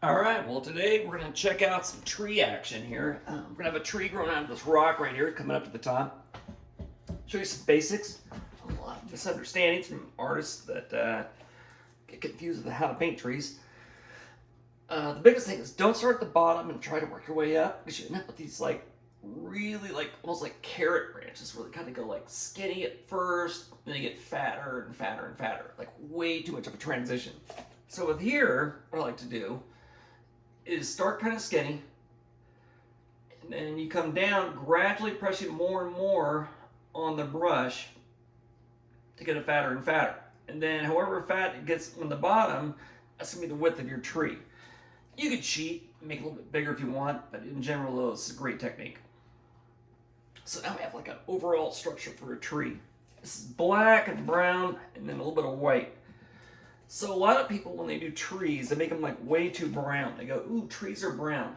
All right, well, today we're going to check out some tree action here. We're going to have a tree growing out of this rock right here, coming up to the top. Show you some basics. A lot of misunderstandings from artists that get confused with how to paint trees. The biggest thing is don't start at the bottom and try to work your way up, because you end up with these really almost like carrot branches where they kind of go like skinny at first, then they get fatter and fatter and fatter, like way too much of a transition. So with here, what I like to do is start kind of skinny, and then you come down, gradually pressing more and more on the brush to get it fatter and fatter. And then however fat it gets on the bottom, that's gonna be the width of your tree. You could cheat, make it a little bit bigger if you want, but in general, it's a great technique. So now we have like an overall structure for a tree. This is black and brown, and then a little bit of white. So a lot of people, when they do trees, they make them like way too brown. They go, ooh, trees are brown.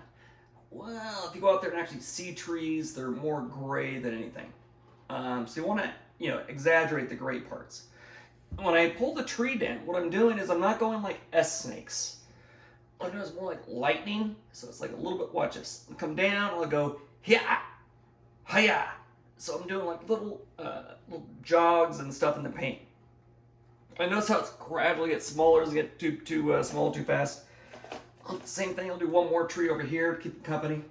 Well, if you go out there and actually see trees, they're more gray than anything. So you want to, exaggerate the gray parts. When I pull the tree down, what I'm doing is I'm not going like S snakes. What I'm doing is more like lightning. So it's like a little bit, watch this. I'll come down, I'll go, hiya, hiya. So I'm doing like little jogs and stuff in the paint. I notice how it's gradually gets smaller as it gets too small too fast. Same thing, I'll do one more tree over here to keep it company.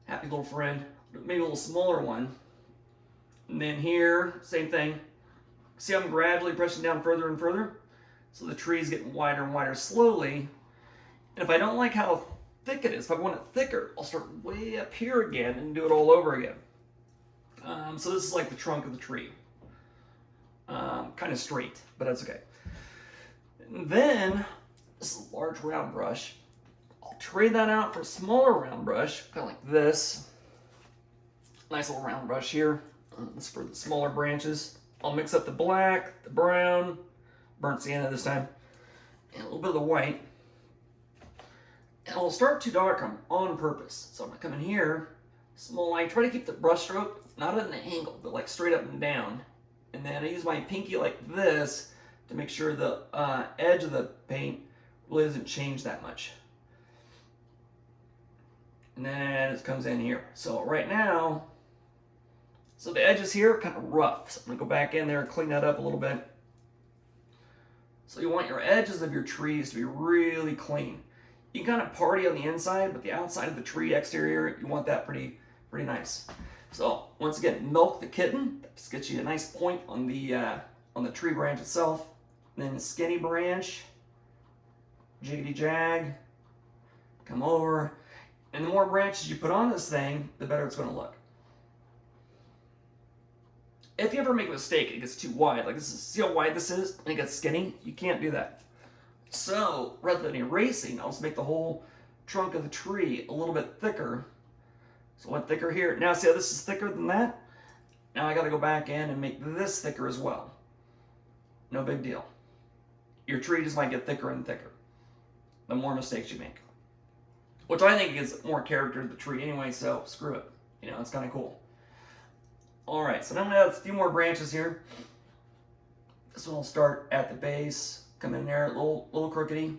Happy little friend. Maybe a little smaller one. And then here, same thing. See how I'm gradually pressing down further and further? So the tree's getting wider and wider slowly. And if I don't like how thick it is, if I want it thicker, I'll start way up here again and do it all over again. So this is like the trunk of the tree. Kind of straight, but that's okay. And then, this is a large round brush. I'll trade that out for a smaller round brush, kind of like this. Nice little round brush here. This is for the smaller branches. I'll mix up the black, the brown, burnt sienna this time, and a little bit of the white. And I'll start too dark on purpose. So I'm gonna come in here, small line, try to keep the brush stroke not at an angle, but like straight up and down. And then I use my pinky like this to make sure the edge of the paint really doesn't change that much. And then it comes in here. So right now, so the edges here are kind of rough. So I'm gonna go back in there and clean that up a little bit. So you want your edges of your trees to be really clean. You can kind of party on the inside, but the outside of the tree exterior, you want that pretty nice. So once again, milk the kitten. That just gets you a nice point on the tree branch itself. And then skinny branch, jiggity jag, come over. And the more branches you put on this thing, the better it's going to look. If you ever make a mistake, it gets too wide. Like this is, see how wide this is? And it gets skinny? You can't do that. So rather than erasing, I'll just make the whole trunk of the tree a little bit thicker. So I went thicker here. Now see how this is thicker than that? Now I got to go back in and make this thicker as well. No big deal. Your tree just might get thicker and thicker the more mistakes you make. Which I think gives more character to the tree anyway, so screw it. It's kind of cool. Alright, so now I'm going to add a few more branches here. This one will start at the base, come in there, a little crookedy.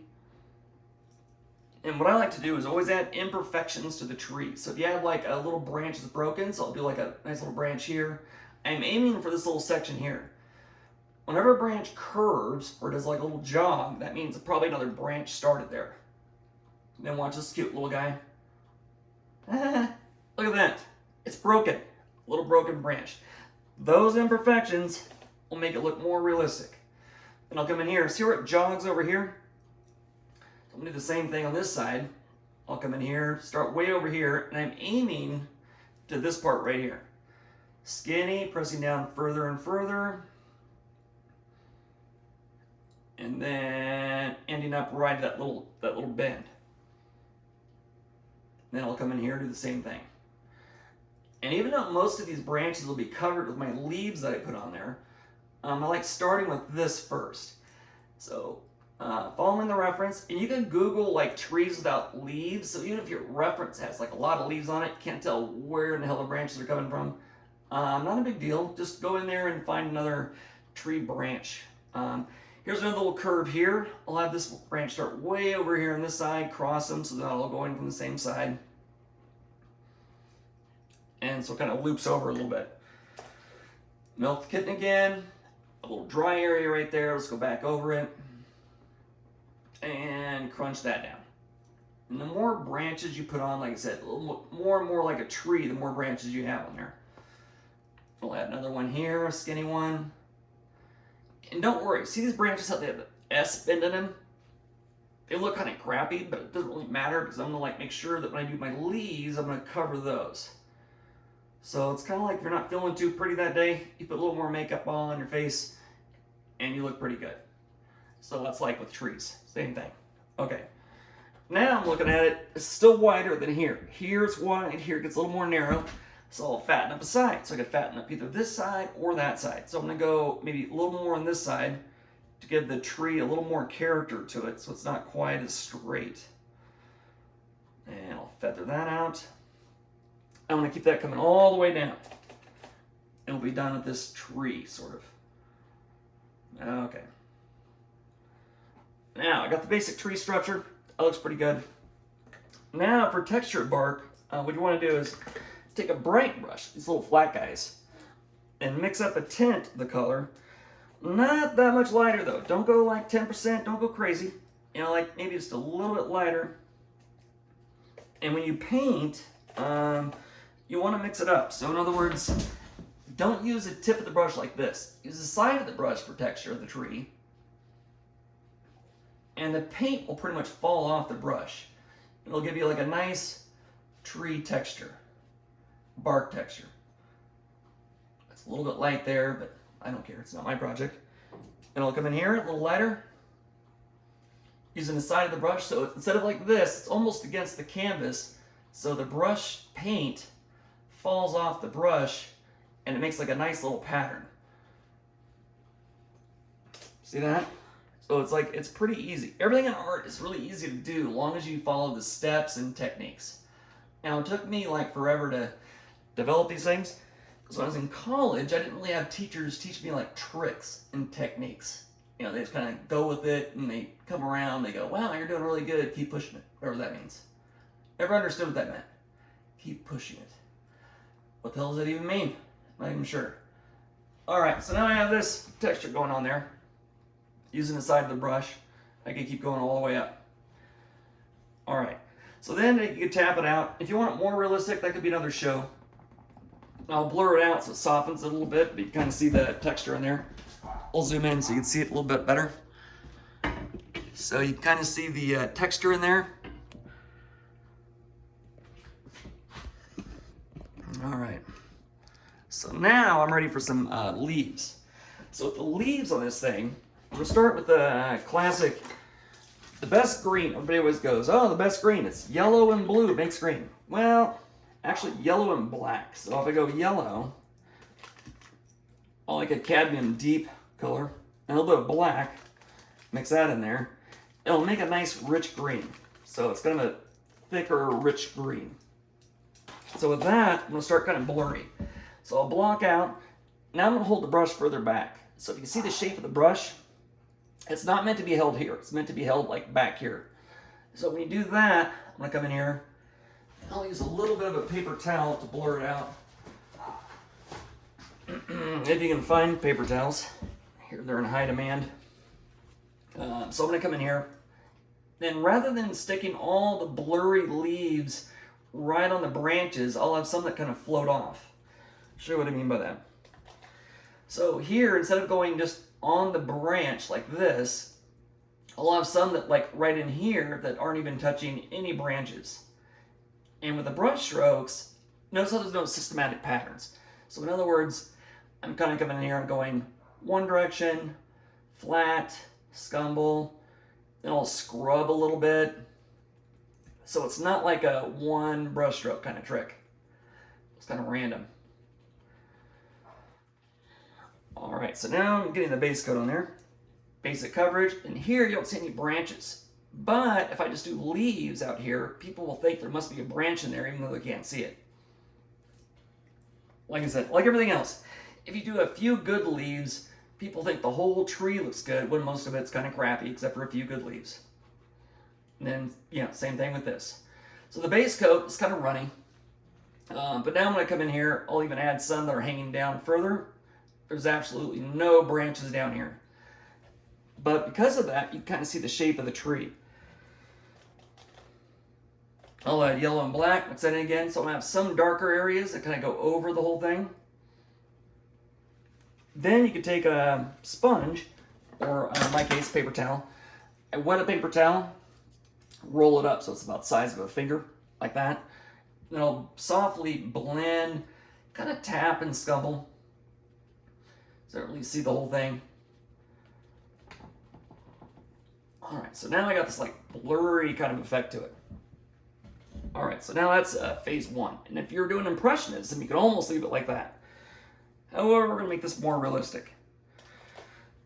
And what I like to do is always add imperfections to the tree. So if you have like a little branch that's broken, so I'll do like a nice little branch here. I'm aiming for this little section here. Whenever a branch curves or does like a little jog, that means probably another branch started there. And then watch this cute little guy. Look at that. It's broken. A little broken branch. Those imperfections will make it look more realistic. And I'll come in here. See where it jogs over here? I'm going to do the same thing on this side. I'll come in here, start way over here, and I'm aiming to this part right here. Skinny, pressing down further and further. And then ending up right at that little bend. Then I'll come in here and do the same thing. And even though most of these branches will be covered with my leaves that I put on there, I like starting with this first. So following the reference, and you can Google like trees without leaves. So even if your reference has like a lot of leaves on it, you can't tell where in the hell the branches are coming from. Not a big deal. Just go in there and find another tree branch. Here's another little curve here. I'll have this branch start way over here on this side, cross them so they're all going from the same side. And so it kind of loops over a little bit. Milk the kitten again. A little dry area right there. Let's go back over it. And crunch that down. And the more branches you put on, like I said, a little more and more like a tree, the more branches you have on there. We'll add another one here, a skinny one. And don't worry, see these branches, how they have the S bend in them? They look kind of crappy, but it doesn't really matter because I'm gonna make sure that when I do my leaves, I'm gonna cover those. So it's kind of like if you're not feeling too pretty that day, you put a little more makeup on your face and you look pretty good. So that's like with trees, same thing. Okay, now I'm looking at it, it's still wider than here. Here it's wide, here it gets a little more narrow. So I'll fatten up a side. So I can fatten up either this side or that side. So I'm gonna go maybe a little more on this side to give the tree a little more character to it so it's not quite as straight. And I'll feather that out. I'm gonna keep that coming all the way down. And we'll be done with this tree, sort of. Okay. Now, I got the basic tree structure. That looks pretty good. Now, for textured bark, what you wanna do is take a bright brush, these little flat guys, and mix up a tint of the color. Not that much lighter though. Don't go like 10%, don't go crazy. You know, like maybe just a little bit lighter. And when you paint, you want to mix it up. So in other words, don't use the tip of the brush like this. Use the side of the brush for texture of the tree. And the paint will pretty much fall off the brush. It'll give you like a nice tree texture, bark texture. It's a little bit light there, but I don't care. It's not my project. And I'll come in here a little lighter, using the side of the brush. So instead of like this, it's almost against the canvas. So the brush paint falls off the brush and it makes like a nice little pattern. See that? So it's like, it's pretty easy. Everything in art is really easy to do as long as you follow the steps and techniques. Now it took me like forever to develop these things. So when I was in college, I didn't really have teachers teach me like tricks and techniques. You know, they just kind of go with it and they come around, they go, wow, you're doing really good, keep pushing it, whatever that means. Never understood what that meant. Keep pushing it. What the hell does that even mean? Not even sure. All right, so now I have this texture going on there. Using the side of the brush, I can keep going all the way up. All right, so then you can tap it out. If you want it more realistic, that could be another show. I'll blur it out so it softens it a little bit, but you can kind of see the texture in there. I'll zoom in so you can see it a little bit better. So you can kind of see the texture in there. All right, so now I'm ready for some leaves. So with the leaves on this thing, we'll start with the classic, the best green. Everybody always goes, oh, the best green, it's yellow and blue, it makes green. Well, actually yellow and black. So if I go yellow, I like a cadmium deep color, and a little bit of black, mix that in there. It'll make a nice rich green. So it's kind of a thicker, rich green. So with that, I'm gonna start kind of blurry. So I'll block out. Now I'm gonna hold the brush further back. So if you see the shape of the brush, it's not meant to be held here. It's meant to be held like back here. So when you do that, I'm gonna come in here. I'll use a little bit of a paper towel to blur it out. If you can find paper towels. Here, they're in high demand. So I'm gonna come in here. Then rather than sticking all the blurry leaves right on the branches, I'll have some that kind of float off. Show you what I mean by that. So here, instead of going just on the branch like this, I'll have some that like right in here that aren't even touching any branches. And with the brush strokes, notice how there's no systematic patterns. So in other words, I'm kind of coming in here, I'm going one direction, flat, scumble, then I'll scrub a little bit. So it's not like a one brush stroke kind of trick. It's kind of random. All right, so now I'm getting the base coat on there. Basic coverage, and here you don't see any branches. But if I just do leaves out here, people will think there must be a branch in there even though they can't see it. Like I said, like everything else, if you do a few good leaves, people think the whole tree looks good when most of it's kind of crappy except for a few good leaves. And then, same thing with this. So the base coat is kind of runny. But now I'm going to come in here, I'll even add some that are hanging down further. There's absolutely no branches down here. But because of that, you kind of see the shape of the tree. I'll add yellow and black, mix that in again. So I'm going to have some darker areas that kind of go over the whole thing. Then you could take a sponge, or in my case, paper towel, and wet a paper towel, roll it up so it's about the size of a finger, like that. Then I'll softly blend, kind of tap and scumble, so at least see the whole thing. All right, so now I got this like blurry kind of effect to it. All right, so now that's phase one. And if you're doing impressionism, you can almost leave it like that. However, we're gonna make this more realistic.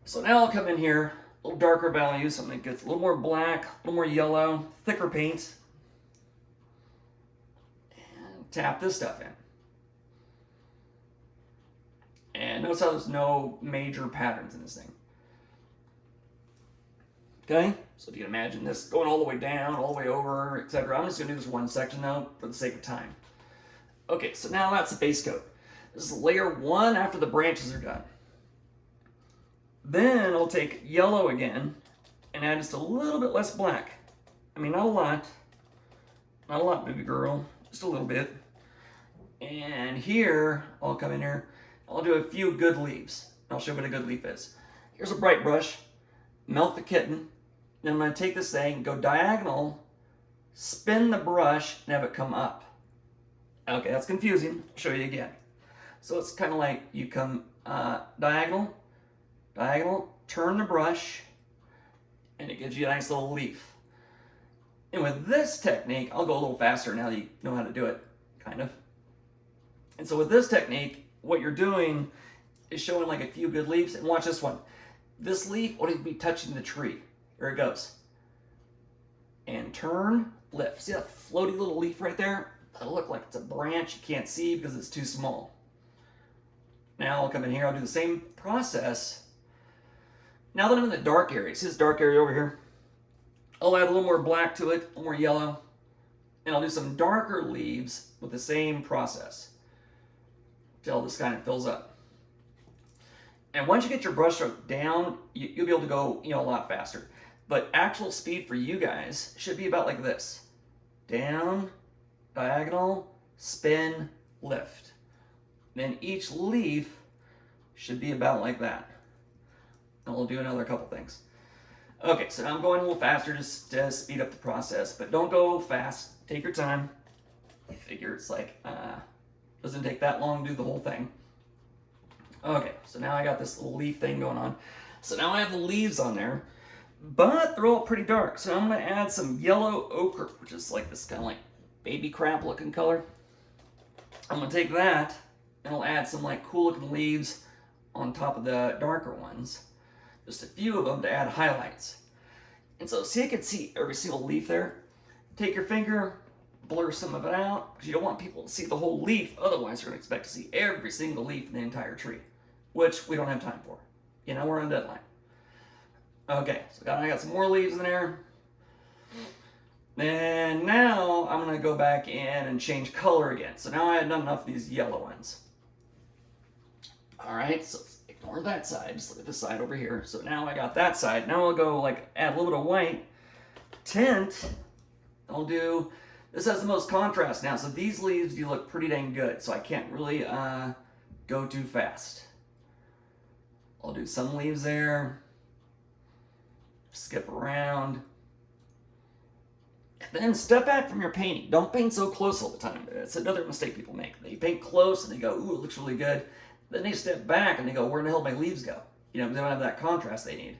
So now I'll come in here, a little darker value, something that gets a little more black, a little more yellow, thicker paint. And tap this stuff in. And notice how there's no major patterns in this thing. Okay, so if you can imagine this going all the way down, all the way over, etc. I'm just gonna do this one section though, for the sake of time. Okay, so now that's the base coat. This is layer one after the branches are done. Then I'll take yellow again and add just a little bit less black. I mean, not a lot. Not a lot, baby girl. Just a little bit. And here, I'll come in here. I'll do a few good leaves. I'll show you what a good leaf is. Here's a bright brush. Melt the kitten. Then I'm going to take this thing, go diagonal, spin the brush, and have it come up. Okay, that's confusing. I'll show you again. So it's kind of like you come diagonal, turn the brush, and it gives you a nice little leaf. And with this technique, I'll go a little faster now that you know how to do it, kind of. And so with this technique, what you're doing is showing like a few good leaves. And watch this one. This leaf won't even be touching the tree. Here it goes. And turn, lift. See that floaty little leaf right there? That'll look like it's a branch you can't see because it's too small. Now I'll come in here, I'll do the same process. Now that I'm in the dark area, see this dark area over here? I'll add a little more black to it, a little more yellow, and I'll do some darker leaves with the same process until this kind of fills up. And once you get your brush stroke down, you'll be able to go, a lot faster. But actual speed for you guys should be about like this. Down, diagonal, spin, lift. Then each leaf should be about like that. And we'll do another couple things. Okay, so now I'm going a little faster just to speed up the process, but don't go fast. Take your time. I figure it's like, doesn't take that long to do the whole thing. Okay, so now I got this little leaf thing going on. So now I have the leaves on there, but they're all pretty dark. So I'm gonna add some yellow ochre, which is like this kind of like baby crab looking color. I'm gonna take that and I'll add some like cool looking leaves on top of the darker ones. Just a few of them to add highlights. And so see, you can see every single leaf there. Take your finger, blur some of it out, because you don't want people to see the whole leaf. Otherwise, you're going to expect to see every single leaf in the entire tree, which we don't have time for. We're on a deadline. Okay, so I got some more leaves in there. And now I'm going to go back in and change color again. So now I had done enough of these yellow ones. All right, so ignore that side. Just look at this side over here. So now I got that side. Now I'll go like add a little bit of white tint. I'll do, this has the most contrast now. So these leaves do look pretty dang good. So I can't really go too fast. I'll do some leaves there. Skip around. And then step back from your painting. Don't paint so close all the time. It's another mistake people make. They paint close and they go, ooh, it looks really good. Then they step back and they go, where in the hell did my leaves go? Because they don't have that contrast they need.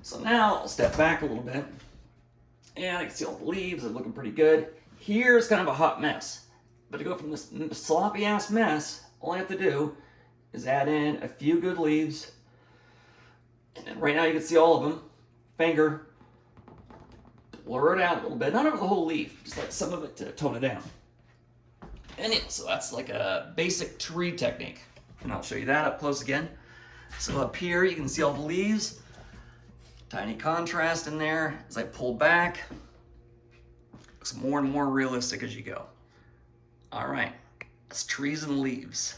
So now I'll step back a little bit. And I can see all the leaves are looking pretty good. Here's kind of a hot mess. But to go from this sloppy ass mess, all I have to do is add in a few good leaves. And then right now you can see all of them. Finger. Blur it out a little bit. Not over the whole leaf. Just like some of it to tone it down. And yeah, so that's like a basic tree technique. And I'll show you that up close again. So up here, you can see all the leaves. Tiny contrast in there. As I pull back, looks more and more realistic as you go. All right, that's trees and leaves.